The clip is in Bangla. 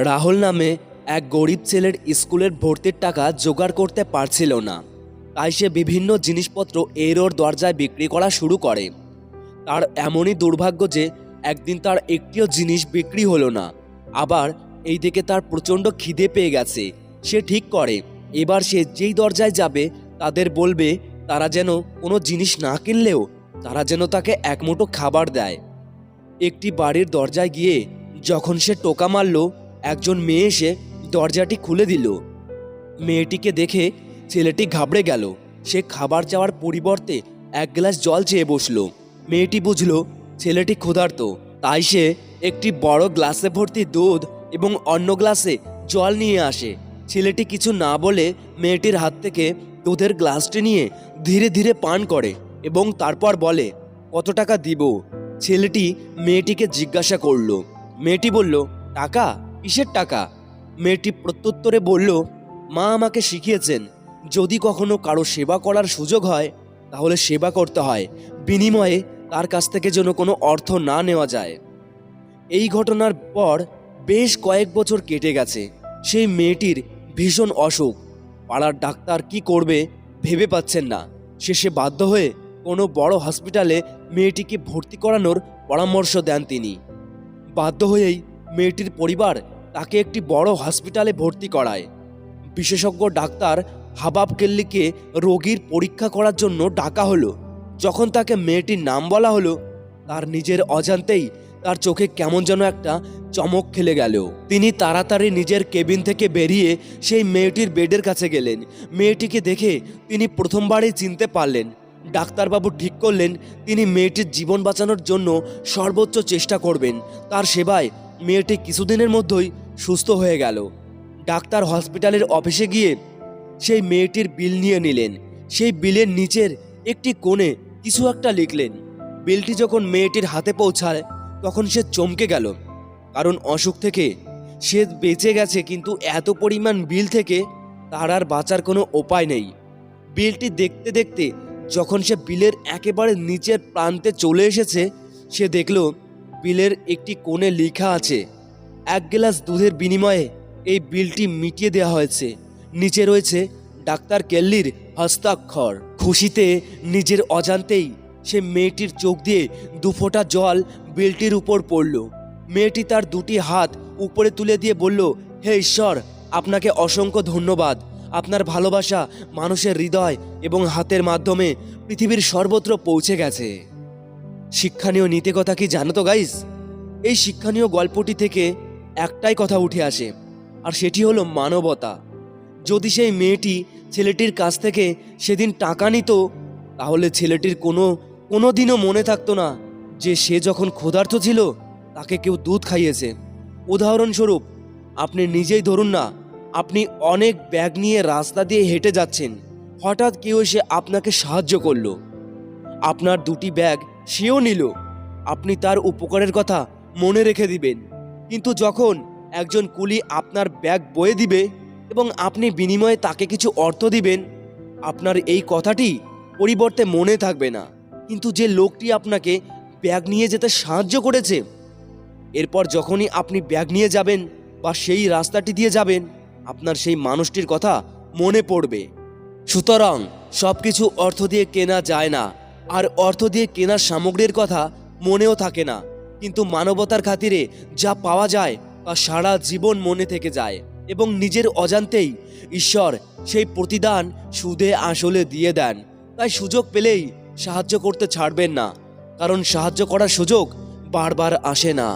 রাহুল নামে এক গরিব ছেলের স্কুলের ভর্তির টাকা জোগাড় করতে পারছিল না। তাই সে বিভিন্ন জিনিসপত্র এর ওর দরজায় বিক্রি করা শুরু করে। তার এমনই দুর্ভাগ্য যে একদিন তার একটিও জিনিস বিক্রি হলো না। আবার এইদিকে তার প্রচণ্ড খিদে পেয়ে গেছে। সে ঠিক করে এবার সে যেই দরজায় যাবে তাদের বলবে তারা যেন কোনো জিনিস না কিনলেও তারা যেন তাকে এক মুঠো খাবার দেয়। একটি বাড়ির দরজায় গিয়ে যখন সে টোকা মারল, একজন মেয়ে এসে দরজাটি খুলে দিল। মেয়েটিকে দেখে ছেলেটি ঘাবড়ে গেল। সে খাবার চাওয়ার পরিবর্তে এক গ্লাস জল চেয়ে বসল। মেয়েটি বুঝল ছেলেটি ক্ষুধার্ত, তাই সে একটি বড় গ্লাসে ভর্তি দুধ এবং অন্য গ্লাসে জল নিয়ে আসে। ছেলেটি কিছু না বলে মেয়েটির হাত থেকে দুধের গ্লাসটি নিয়ে ধীরে ধীরে পান করে এবং তারপর বলে, কত টাকা দিব? ছেলেটি মেয়েটিকে জিজ্ঞাসা করল। মেয়েটি বলল, টাকা? কিসের টাকা? মেয়েটি প্রত্যুত্তরে বলল, মা আমাকে শিখিয়েছেন যদি কখনো কারো সেবা করার সুযোগ হয় তাহলে সেবা করতে হয়, বিনিময়ে তার কাছ থেকে যেন কোনো অর্থ না নেওয়া যায়। এই ঘটনার পর বেশ কয়েক বছর কেটে গেছে। সেই মেয়েটির ভীষণ অসুখ। পাড়ার ডাক্তার কি করবে ভেবে পাচ্ছেন না। শেষে বাধ্য হয়ে কোনো বড় হসপিটালে মেয়েটিকে ভর্তি করানোর পরামর্শ দেন তিনি। বাধ্য হয়েই মেয়েটির পরিবার তাকে একটি বড় হসপিটালে ভর্তি করায়। বিশেষজ্ঞ ডাক্তার হাবাব কেল্লিকে রোগীর পরীক্ষা করার জন্য ডাকা হলো। যখন তাকে মেয়েটির নাম বলা হলো, তার নিজের অজান্তেই তার চোখে কেমন যেন একটা চমক খেলে গেল। তিনি তাড়াতাড়ি নিজের কেবিন থেকে বেরিয়ে সেই মেয়েটির বেডের কাছে গেলেন। মেয়েটিকে দেখে তিনি প্রথমবারই চিনতে পারলেন। ডাক্তারবাবু ঠিক করলেন তিনি মেয়েটির জীবন বাঁচানোর জন্য সর্বোচ্চ চেষ্টা করবেন। তার সেবায় মেয়েটি কিছুদিনের মধ্যেই সুস্থ হয়ে গেল। ডাক্তার হসপিটালের অফিসে গিয়ে সেই মেয়েটির বিল নিয়ে নিলেন। সেই বিলের নিচের একটি কোণে কিছু একটা লিখলেন। বিলটি যখন মেয়েটির হাতে পৌঁছায় তখন সে চমকে গেল, কারণ অসুখ থেকে সে বেঁচে গেছে, কিন্তু এত পরিমাণ বিল থেকে তার আর বাঁচার কোনো উপায় নেই। বিলটি দেখতে দেখতে যখন সে বিলের একেবারে নিচের প্রান্তে চলে এসেছে, সে দেখল বিলের একটি কোণে লেখা আছে, 1 গ্লাস দুধের বিনিময়ে এই বিলটি মিটিয়ে দেওয়া হয়েছে। নিচে রয়েছে ডাক্তার কেল্লির হস্তাক্ষর। খুশিতে নিজের অজান্তেই সে মেয়েটির চোখ দিয়ে 2 ফোঁটা জল বিলটির উপর পড়ল। মেয়েটি তার 2টি হাত উপরে তুলে দিয়ে বলল, হে ঈশ্বর, আপনাকে অসংখ্য ধন্যবাদ। আপনার ভালোবাসা মানুষের হৃদয় এবং হাতের মাধ্যমে পৃথিবীর সর্বত্র পৌঁছে গেছে। শিক্ষণীয় নীতি কথা কি জানো তো গাইস? এই শিক্ষণীয় গল্পটি থেকে একটাই কথা উঠে আসে, আর সেটি হলো মানবতা। যদি সেই মেয়েটি ছেলেটির কাছ থেকে সেদিন টাকা নিত, তাহলে ছেলেটির কোনো দিনও মনে থাকতো না যে সে যখন ক্ষুধার্ত ছিল তাকে কেউ দুধ খাইয়েছে। উদাহরণস্বরূপ আপনি নিজেই ধরুন না, আপনি অনেক ব্যাগ নিয়ে রাস্তা দিয়ে হেঁটে যাচ্ছেন, হঠাৎ কেউ এসে আপনাকে সাহায্য করলো, আপনার 2টি ব্যাগ সেও নিল। আপনি তার উপকারের কথা মনে রেখে দিবেন, কিন্তু যখন একজন কুলি আপনার ব্যাগ বয়ে দিবে এবং আপনি বিনিময়ে তাকে কিছু অর্থ দিবেন, আপনার এই কথাটি পরিবর্তে মনে থাকবে না। কিন্তু যে লোকটি আপনাকে ব্যাগ নিয়ে যেতে সাহায্য করেছে, এরপর যখনই আপনি ব্যাগ নিয়ে যাবেন বা সেই রাস্তাটি দিয়ে যাবেন, আপনার সেই মানুষটির কথা মনে পড়বে। সুতরাং সব কিছু অর্থ দিয়ে কেনা যায় না, আর অর্থ দিয়ে কেনার সামগ্রীর কথা মনেও থাকে না, কিন্তু মানবতার খাতিরে যা পাওয়া যায় তা সারা জীবন মনে থেকে যায় এবং নিজের অজান্তেই ঈশ্বর সেই প্রতিদান সুদে আসলে দিয়ে দেন। তাই সুযোগ পেলেই সাহায্য করতে ছাড়বেন না, কারণ সাহায্য করার সুযোগ বারবার আসে না।